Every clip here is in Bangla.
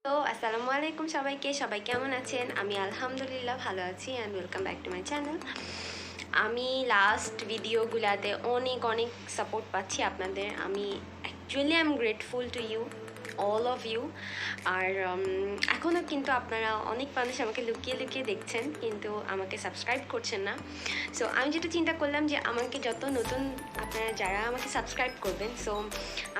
তো আসসালামুয়ালাইকুম সবাইকে কেমন আছেন? আমি আলহামদুলিল্লাহ ভালো আছি and welcome back to my channel. আমি লাস্ট ভিডিওগুলাতে অনেক সাপোর্ট পাচ্ছি আপনাদের। আমি actually I am grateful to you, all of you. আর এখনও কিন্তু আপনারা অনেক মানুষ আমাকে লুকিয়ে দেখছেন, কিন্তু আমাকে সাবস্ক্রাইব করছেন না। সো আমি যেটা চিন্তা করলাম যে আমাকে যত নতুন আপনারা যারা আমাকে সাবস্ক্রাইব করবেন, সো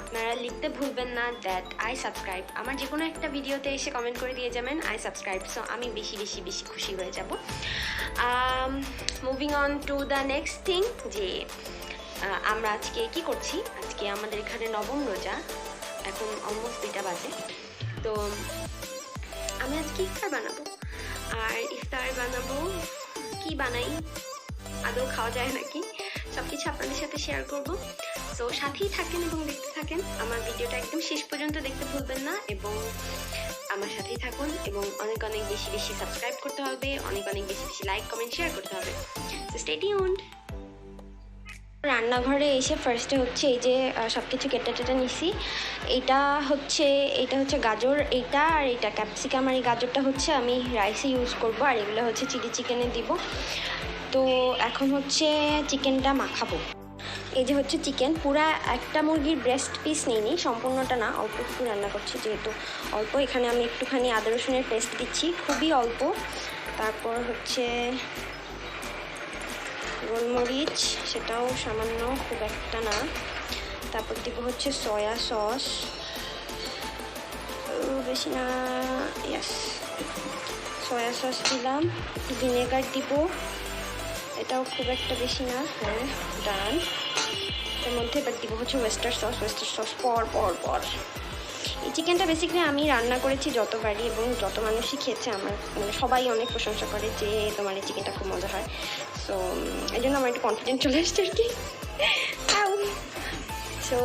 আপনারা লিখতে ভুলবেন না দ্যাট আই সাবস্ক্রাইব। আমার যে কোনো একটা ভিডিওতে এসে কমেন্ট করে দিয়ে যাবেন আই সাবস্ক্রাইব। সো আমি বেশি খুশি হয়ে যাব। Moving on to the next thing, যে আমরা আজকে কি করছি। আজকে আমাদের এখানে নবম রোজা, এখন অলমোস্ট 2টা বাজে। তো আমি আজকে ইফতার বানাবো, আর ইফতার বানাবো কি বানাই, আদৌ খাওয়া যায় নাকি, সব কিছু আপনাদের সাথে শেয়ার করব। সো সাথেই থাকেন এবং দেখতে থাকেন। আমার ভিডিওটা একদম শেষ পর্যন্ত দেখতে ভুলবেন না এবং আমার সাথেই থাকুন, এবং অনেক বেশি সাবস্ক্রাইব করতে হবে, অনেক বেশি লাইক কমেন্ট শেয়ার করতে হবে। So stay tuned. রান্নাঘরে এসে ফার্স্টে হচ্ছে এই যে সব কিছু কেটে নিছি। এটা হচ্ছে গাজর, এইটা আর এইটা ক্যাপসিকাম, আর এই গাজরটা হচ্ছে আমি রাইসে ইউজ করব, আর এগুলো হচ্ছে চিলি চিকেনে দিব। তো এখন হচ্ছে চিকেনটা মাখাবো। এই যে হচ্ছে চিকেন, পুরা একটা মুরগির ব্রেস্ট পিস নিইনি, সম্পূর্ণটা না, অল্প একটু রান্না করছি যেহেতু অল্প। এখানে আমি একটুখানি আদা রসুনের পেস্ট দিচ্ছি, খুবই অল্প। তারপর হচ্ছে গোলমরিচ, সেটাও সামান্য, খুব একটা না। তারপর দিব হচ্ছে সয়া সস, বেশি না, ইয়াস, সয়া সস দিলাম। ভিনেগার দিব, এটাও খুব একটা বেশি না, হ্যাঁ ডান। এর মধ্যে এবার দিব হচ্ছে ওয়েস্টার সস পর। এই চিকেনটা বেসিক্যালি আমি রান্না করেছি যতবারই, এবং যত মানুষই খেয়েছে আমার মানে সবাই অনেক প্রশংসা করে যে তোমার এই চিকেনটা খুব মজা হয়। সো এই জন্য আমার একটু কনফিডেন্ট চলে আসছে আর কি। সো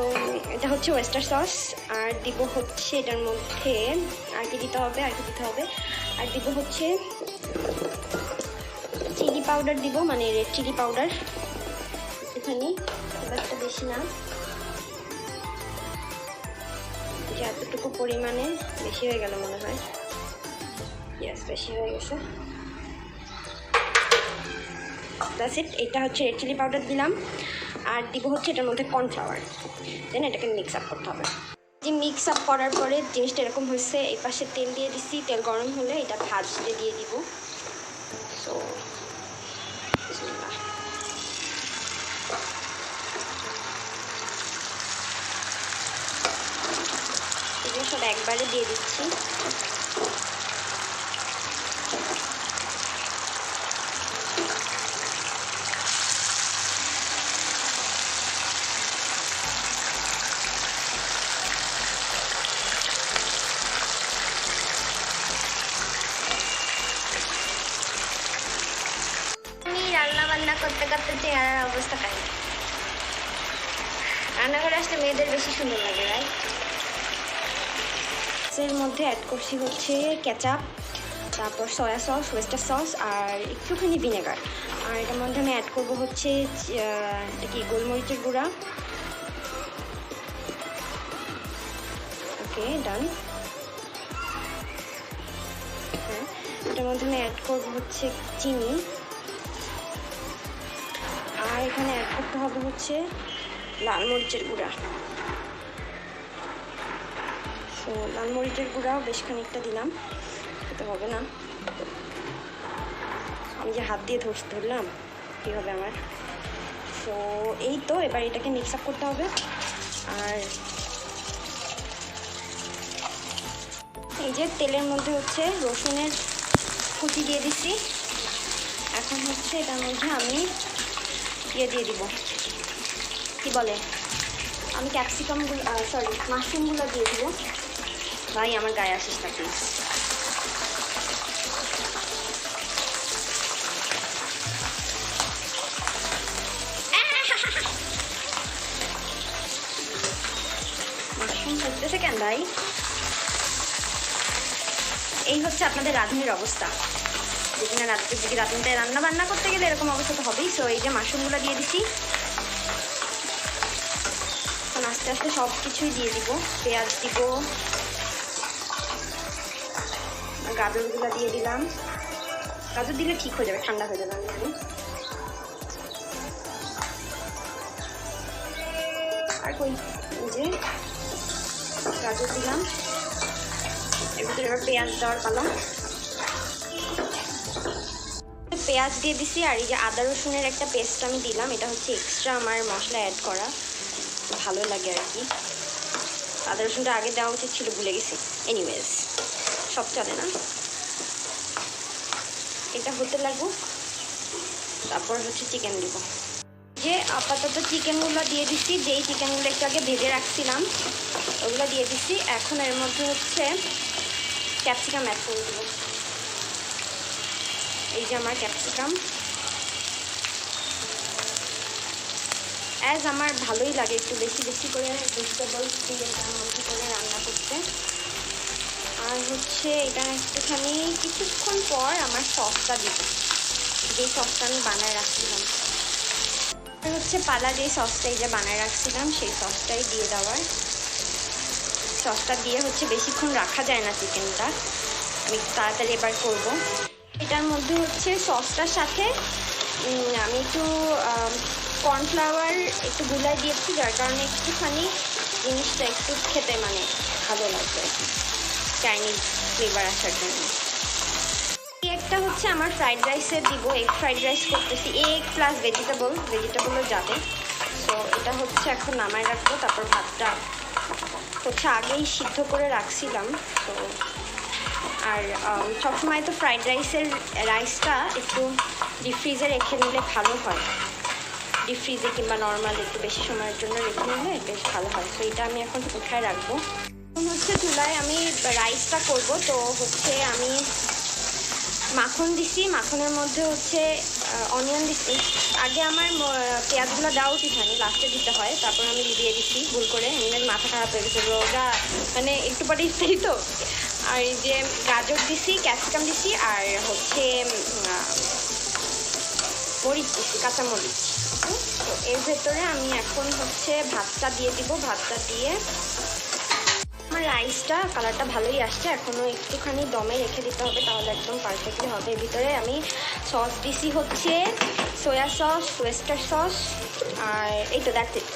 এটা হচ্ছে ওয়েস্টার সস, আর দিব হচ্ছে এটার মধ্যে আর কি দিতে হবে, আর দিব হচ্ছে চিলি পাউডার দিব, মানে রেড চিলি পাউডার এখানে, খুব একটা বেশি না, যে এতটুকু পরিমাণে, বেশি হয়ে গেল মনে হয়, ইয়েস বেশি হয়ে গেছে। That's it. এটা হচ্ছে রেড চিলি পাউডার দিলাম, আর দিব হচ্ছে এটার মধ্যে কর্নফ্লাওয়ার। দেন এটাকে মিক্স আপ করতে হবে। যে মিক্স আপ করার পরে জিনিসটা এরকম হয়েছে, এই পাশে তেল দিয়ে দিচ্ছি, তেল গরম হলে এটা ভাজতে দিয়ে দিব। সো এগুলো সব একবারে দিয়ে দিচ্ছি। রান্না করতে চেহারার অবস্থা পাই। রান্নাঘরে আসলে মেয়েদের বেশি সুন্দর লাগে, রাইট? এর মধ্যে অ্যাড করছি হচ্ছে কেচাপ, তারপর সয়া সস, ওয়েস্টার সস, আর একটুখানি ভিনেগার। আর এটার মধ্যে আমি অ্যাড করবো হচ্ছে এটা কি গোলমরিচের গুঁড়া। ওকে ডান। হ্যাঁ, এটার মধ্যে আমি অ্যাড করবো হচ্ছে চিনি, আর এখানে অ্যাড করতে হবে হচ্ছে লাল মরিচের গুঁড়া। তো লাল মরিচের গুঁড়াও বেশ খানিকটা দিলাম, খেতে হবে না, আমি যে হাত দিয়ে ধরলাম কী হবে আমার। তো এই তো, এবার এটাকে মিক্স আপ করতে হবে। আর এই যে তেলের মধ্যে হচ্ছে রসুনের কুচি দিয়ে দিচ্ছি। এখন হচ্ছে এটার মধ্যে আমি দিয়ে দিব, কি বলে, আমি ক্যাপসিকামগুলো মাশরুমগুলো দিয়ে দিব। ভাই আমার গায়ে আসিস না প্লিজ। মাশরুম করতেছে কেন ভাই? এই হচ্ছে আপনাদের রাঁধুনির অবস্থা, যদি রাঁধুনিতে রান্না বান্না করতে গেলে এরকম অবস্থা তো হবেই। সো এই যে মাশরুমগুলো দিয়ে দিচ্ছি, আস্তে আস্তে সব কিছুই দিয়ে দিব। পেঁয়াজ দিব, গাজরগুলো দিয়ে দিলাম। গাজর দিলে ঠিক হয়ে যাবে, ঠান্ডা হয়ে যাবে। আমি আর কই যে গাজর দিলাম, এর ভিতরে এবার পেঁয়াজ দেওয়ার পালা। পেঁয়াজ দিয়ে দিছি, আর এই যে আদা রসুনের একটা পেস্ট আমি দিলাম, এটা হচ্ছে এক্সট্রা আমার মশলা অ্যাড করা, ভালো লাগে আর কি। আদা রসুনটা আগে দেওয়া উচিত ছিল, ভুলে গেছি। এনিওয়েজ সব চলে না, এটা হতে লাগুক। তারপর হচ্ছে চিকেন দিব। যে আপাতত চিকেনগুলো দিয়ে দিচ্ছি, যেই চিকেনগুলো একটু আগে ভেজে রাখছিলাম ওগুলো দিয়ে দিচ্ছি। এখন এর মধ্যে হচ্ছে ক্যাপসিকাম অ্যাড করে দেবো। এই যে আমার ক্যাপসিকাম, অ্যাজ আমার ভালোই লাগে একটু বেশি বেশি করে ভেজিটেবলস দিয়ে মধ্যে করে রান্না করতে। আর হচ্ছে এটা একটুখানি কিছুক্ষণ পর আমার সসটা দিব, যেই সসটা আমি বানায় রাখছিলাম। হচ্ছে পালা যেই সসটা এই যে বানায় রাখছিলাম সেই সসটাই দিয়ে দেওয়ার। সসটা দিয়ে হচ্ছে বেশিক্ষণ রাখা যায় না চিকেনটা, আমি একটু তাড়াতাড়ি এবার করব। এটার মধ্যে হচ্ছে সসটার সাথে আমি একটু কর্নফ্লাওয়ার একটু গুলাই দিয়েছি, যার কারণে একটুখানি জিনিসটা একটু খেতে মানে ভালো লাগবে, চাইনিজ ফ্লেভার আসার জন্য। একটা হচ্ছে আমার ফ্রাইড রাইসের দিব, এগ ফ্রাইড রাইস করতেছি, এগ প্লাস ভেজিটেবলও যাবে। তো এটা হচ্ছে এখন নামায় রাখবো। তারপর ভাতটা হচ্ছে আগেই সিদ্ধ করে রাখছিলাম। তো আর সবসময় তো ফ্রাইড রাইসটা একটু ডিপ ফ্রিজে রেখে নিলে ভালো হয়, ডিপ ফ্রিজে কিংবা নর্মাল একটু বেশি সময়ের জন্য রেখে নিলে বেশ ভালো হয়। তো এটা আমি এখন উঠায় রাখবো। এখন হচ্ছে চুলায় আমি রাইসটা করব। তো হচ্ছে আমি মাখন দিছি, মাখনের মধ্যে হচ্ছে অনিয়ন দিছি। আগে আমার পেঁয়াজগুলো দেওয়া উচিত হয়নি, লাস্টে দিতে হয়। তারপর আমি দিয়ে দিচ্ছি ভুল করে, আমি মাথা খারাপ হয়ে গেছে, ওটা মানে একটু পরে ইচ্ছাই তো। আর এই যে গাজর দিছি, ক্যাপসিকাম দিছি, আর হচ্ছে মরিচ দিচ্ছি, কাঁচা মরিচ। তো এর ভেতরে আমি এখন হচ্ছে ভাতটা দিয়ে দিব। ভাতটা দিয়ে আমার রাইসটা কালারটা ভালোই আসছে, এখনও একটুখানি দমে রেখে দিতে হবে, তাহলে একদম পারফেক্টলি হবে। এর ভিতরে আমি সস দিছি হচ্ছে সয়া সস, ওয়েস্টার সস, আর এই তো দ্যাটস ইট।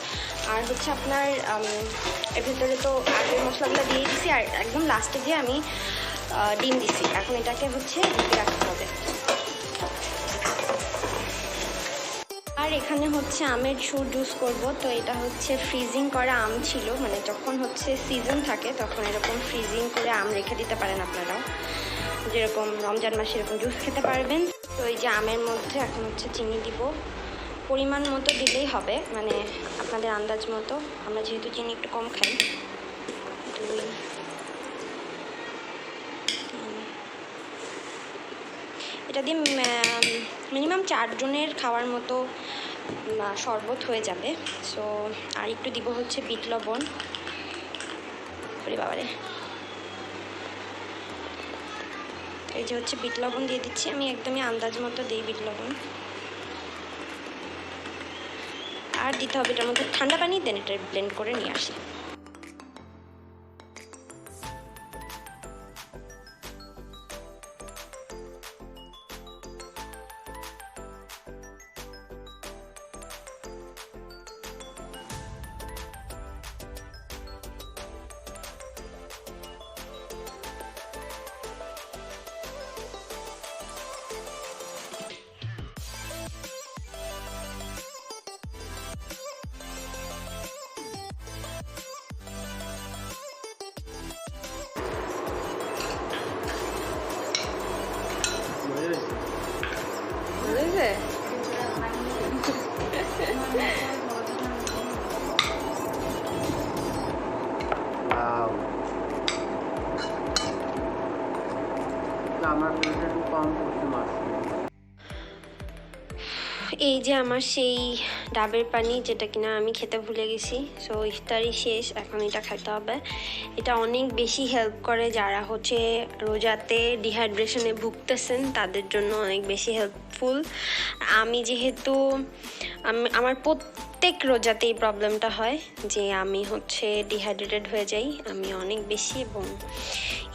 আর হচ্ছে আপনার এর ভিতরে তো আগের মশলাগুলো দিয়ে দিছি, আর একদম লাস্টে দিয়ে আমি ডিম দিছি। এখন এটাকে হচ্ছে ঢেকে রাখতে হবে। আর এখানে হচ্ছে আমের জুস করব। তো এটা হচ্ছে ফ্রিজিং করা আম ছিল, মানে যখন হচ্ছে সিজন থাকে তখন এরকম ফ্রিজিং করে আম রেখে দিতে পারেন আপনারাও, যেরকম রমজান মাসে এরকম জুস খেতে পারবেন। তো এই যে আমের মধ্যে এখন হচ্ছে চিনি দিব, পরিমাণ মতো দিলেই হবে, মানে আপনাদের আন্দাজ মতো। আমরা যেহেতু চিনি একটু কম খাই, 2 এটা দিয়ে মিনিমাম 4 জনের খাওয়ার মতো শরবত হয়ে যাবে। সো আর একটু দিব হচ্ছে বিট লবণ। বাবারে, এই যে হচ্ছে বিট লবণ দিয়ে দিচ্ছি আমি, একদমই আন্দাজ মতো দিই বিট লবণ। আর দিতে হবে এটার মধ্যে ঠান্ডা পানি, দেন এটা ব্লেন্ড করে নিয়ে আসি। এই যে আমার সেই ডাবের পানি, যেটা কিনা আমি খেতে ভুলে গেছি। সো ইফতারি শেষ, এখন এটা খেতে হবে। এটা অনেক বেশি হেল্প করে যারা হচ্ছে রোজাতে ডিহাইড্রেশনে ভুগতেছেন, তাদের জন্য অনেক বেশি হেল্পফুল। আমি যেহেতু আমার প্রত্যেক রোজাতে এই প্রবলেমটা হয় যে আমি হচ্ছে ডিহাইড্রেটেড হয়ে যাই, আমি অনেক বেশি, এবং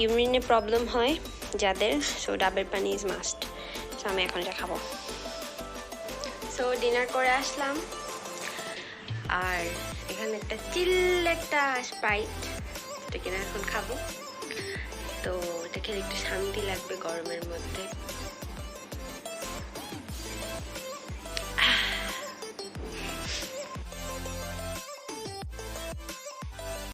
ইউরিনে প্রবলেম হয়। যাদের, সো ডাবের পানি ইজ মাস্ট। সো আমি এখন এটা খাবো। সো ডিনার করে আসলাম, আর এখানে একটা একটা স্প্রাইট, এটা কিনা এখন খাবো। তো এটা খেলে একটু শান্তি লাগবে গরমের মধ্যে।